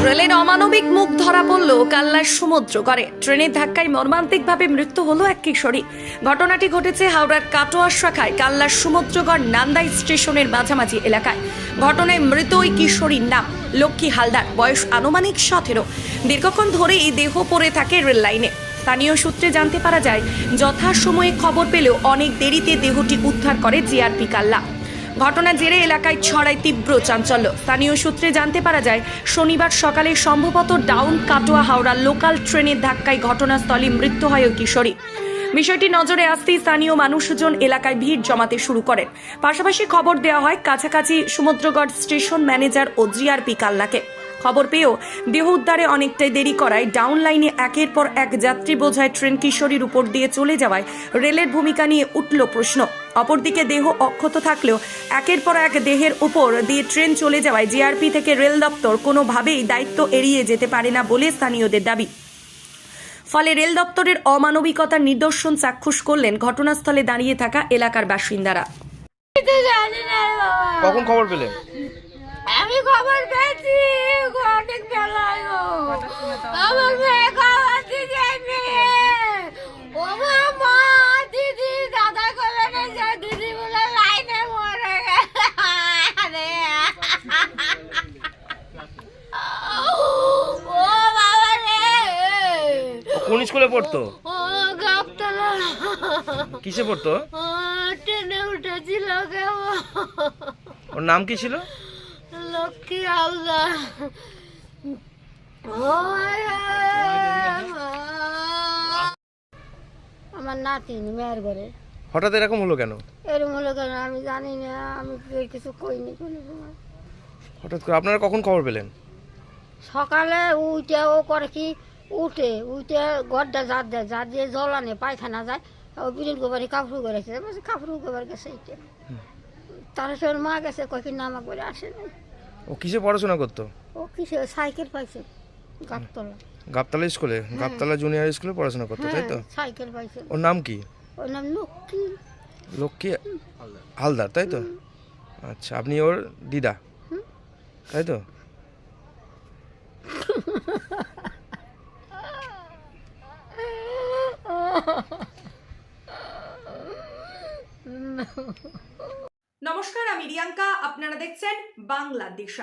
রেলের অমানবিক মুখ ধরা পড়ল কাল্লার সমুদ্রগড়ে। ট্রেনের ধাক্কায় মর্মান্তিকভাবে মৃত্যু হলো এক কিশোরী। ঘটনাটি ঘটেছে হাওড়ার কাটোয়া শাখায় কাল্লার সমুদ্রগড় নান্দাই স্টেশনের মাঝামাঝি এলাকায়। ঘটনায় মৃত ওই কিশোরীর নাম লক্ষ্মী হালদার, বয়স আনুমানিক 17। দীর্ঘক্ষণ ধরে এই দেহ পড়ে থাকে রেল লাইনে। স্থানীয় সূত্রে জানতে পারা যায়, যথাসময়ে খবর পেলেও অনেক দেরিতে দেহটি উদ্ধার করে জিআরপি কাল্লা। ঘটনা জেরে এলাকায় ছড়ায় তীব্র চাঞ্চল্য। স্থানীয় সূত্রে জানতে পারা যায়, শনিবার সকালে সম্ভবত ডাউন কাটোয়া হাওড়া লোকাল ট্রেনের ধাক্কায় ঘটনাস্থলে মৃত্যু হয় ওই কিশোরী। বিষয়টি নজরে আসতেই স্থানীয় মানুষজন এলাকায় ভিড় জমাতে শুরু করেন। পাশাপাশি খবর দেওয়া হয় কাছাকাছি সমুদ্রগড় স্টেশন ম্যানেজার ও জিআরপি কাল্লাকে। খবর পেয়েও দেহ উদ্ধারে অনেকটাই দেরি করায় ডাউন লাইনে একের পর এক যাত্রী বোঝায় ট্রেন কিশোরীর উপর দিয়ে চলে যাওয়ায় রেলের ভূমিকা নিয়ে উঠল প্রশ্ন। অপরদিকে দেহ অক্ষত থাকলেও একের পর এক দেহের উপর দিয়ে ট্রেন চলে যাওয়ায় জিআরপি থেকে রেল দপ্তর কোনোভাবেই দায়িত্ব এড়িয়ে যেতে পারে না বলে স্থানীয়দের দাবি। ফলে রেল দপ্তরের অমানবিকতার নিদর্শন চাক্ষুষ করলেন ঘটনাস্থলে দাঁড়িয়ে থাকা এলাকার বাসিন্দারা। কখন খবর পেলেন? আমি খবর পেয়েছি অনেক বেলায় আমার মেয়ে খাওয়াতে যায়নি। ও মা, দিদি দাদা করে নিয়ে দিদি বলে লাইনে মরে গেছে। ও বাবা রে! কোন স্কুলে পড়তো? ও গাবতলা। কিসে পড়তো? ট্রেনে উঠেছিল কেমন। ওর নাম কি ছিল? লক্ষ্মী হালদার। আমার নাতিন মেয়ের ঘরে। হঠাৎ এরকম হলো কেন? এরকম হলো কেন আমি জানি না, আমি কিছু কইনি কোনো সময়। হঠাৎ করে আপনারা কখন খবর পেলেন? সকালে উঠে ও করে কি উঠে ঘরটা জাত দিয়ে জল আনে পায়খানা যায়, ও বিরিন গোবারি কাপড় করে গেছে, কাপড় গোবার গেছে এইটা। তার সঙ্গে মা গেছে কয়েকদিন নামা করে আসে না। ও কিসে পড়াশোনা করতো? ও কিসে সাইকেল পাইছে গাবতলা। গাবতলা স্কুলে, গাবতলা জুনিয়র স্কুলে পড়াশোনা করতো, তাই তো? সাইকেল পাইছে। ওর নাম কি? ওর নাম লক্ষ্মী। লক্ষ্মী হালদার, তাই তো? আচ্ছা, আপনি ওর দিদা, তাই তো? নমস্কার, আমি রিয়াঙ্কা, আপনারা দেখছেন বাংলাদেশ।